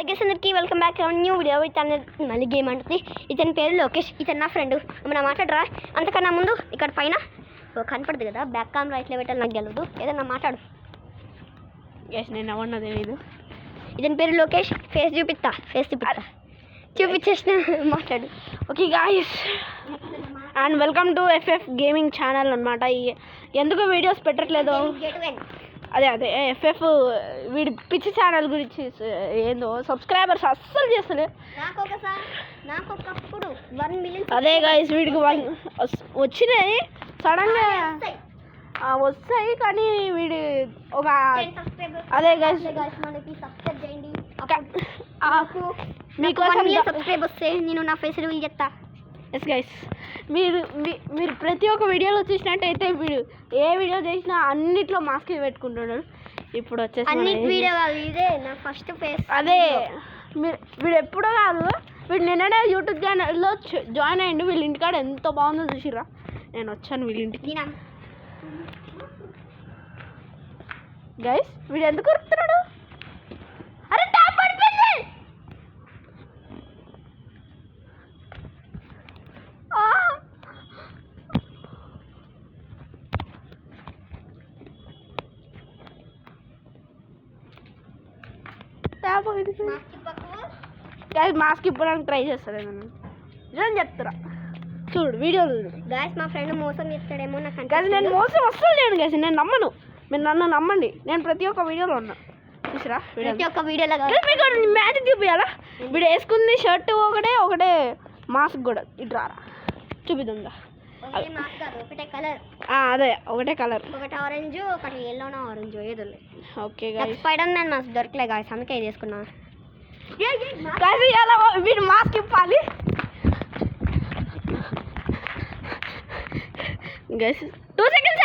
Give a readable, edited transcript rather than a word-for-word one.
Guys అందరికీ welcome back new video. ఇతను మళ్ళీ గేమ్ అంటుంది. ఇతని పేరు లోకేష్. ఇతను నా ఫ్రెండ్. ఏమన్నా మాట్లాడరా? అంతకన్నా ముందు ఇక్కడ పైన కనపడదు కదా, బ్యాక్ కెమెరా ఇట్లా పెట్టాలి, నాకు తెలియదు. ఏదన్నా మాట్లాడు. గైస్ నేను ఎవరన్నా తెలియదు. ఇతని పేరు లోకేష్. ఫేస్ చూపించేసిన మాట్లాడు. Okay guys, and welcome to FF gaming channel అనమాట. ఎందుకు వీడియోస్ పెట్టట్లేదు? అదే ఎఫ్ఎఫ్ వీడి పిచ్చి ఛానల్ గురించి ఏందో సబ్స్క్రైబర్స్ అస్సలు చేస్తలే. అదే గాయస్, వీడికి వచ్చినాయి సడన్గా వస్తాయి, కానీ వీడి ఒక అదే గాయస్ మీకోసం సబ్స్క్రైబ్ వస్తే నేను నా ఫేస్ రివీల్ చేస్తా. ఎస్ గైస్, మీరు ప్రతి ఒక్క వీడియోలో చూసినట్టయితే వీడు ఏ వీడియో చేసినా అన్నిట్లో మాస్క్ పెట్టుకుంటున్నాడు. ఇప్పుడు వచ్చేసి అన్ని వీడియో ఇదే నా ఫస్ట్ ఫేస్. అదే వీడు ఎప్పుడో కాదు, వీడు నిన్ననే యూట్యూబ్ ఛానల్లో జాయిన్ అయ్యిండు. వీళ్ళ ఇంటికాడ ఎంత బాగుందో చూసిరా. నేను వచ్చాను వీళ్ళ ఇంటికి. గైస్, వీడు ఎందుకు కొరుకుతున్నాడు? అరే ట్యాప్ పడిపోయింది. మాస్క్ ఇప్పడానికి ట్రై చేస్తాను నేను, నిజం చెప్తురా. చూడు వీడియోలు చూడు. గాయస్, మా ఫ్రెండ్ మోసం చేస్తాడేమో నాకు. గైస్, నేను మోసం వస్తాను లేను గైస్, నేను నమ్మను. మీరు నన్ను నమ్మండి, నేను ప్రతి ఒక్క వీడియోలో ఉన్నా. చూసిరా ప్రతి ఒక్క వీడియోలో. మీకు మ్యాజిక్ చూపించాలా? వీడు వేసుకుంది షర్ట్ ఒకటే మాస్క్ కూడా. ఇటు రారా చూపిద్దా. ఒకటే కలర్. అదే ఒకటే కలర్, ఒకటి ఆరెంజ్, ఒకటి ఎల్లోనా ఆరెంజ్ ఏదో. Okay guys, spider man mask దొరకలే గాయ్స్, అందుకే ఇది వేసుకున్నా. వీడు మాస్క్ ఇప్పాలి గైస్. 2 seconds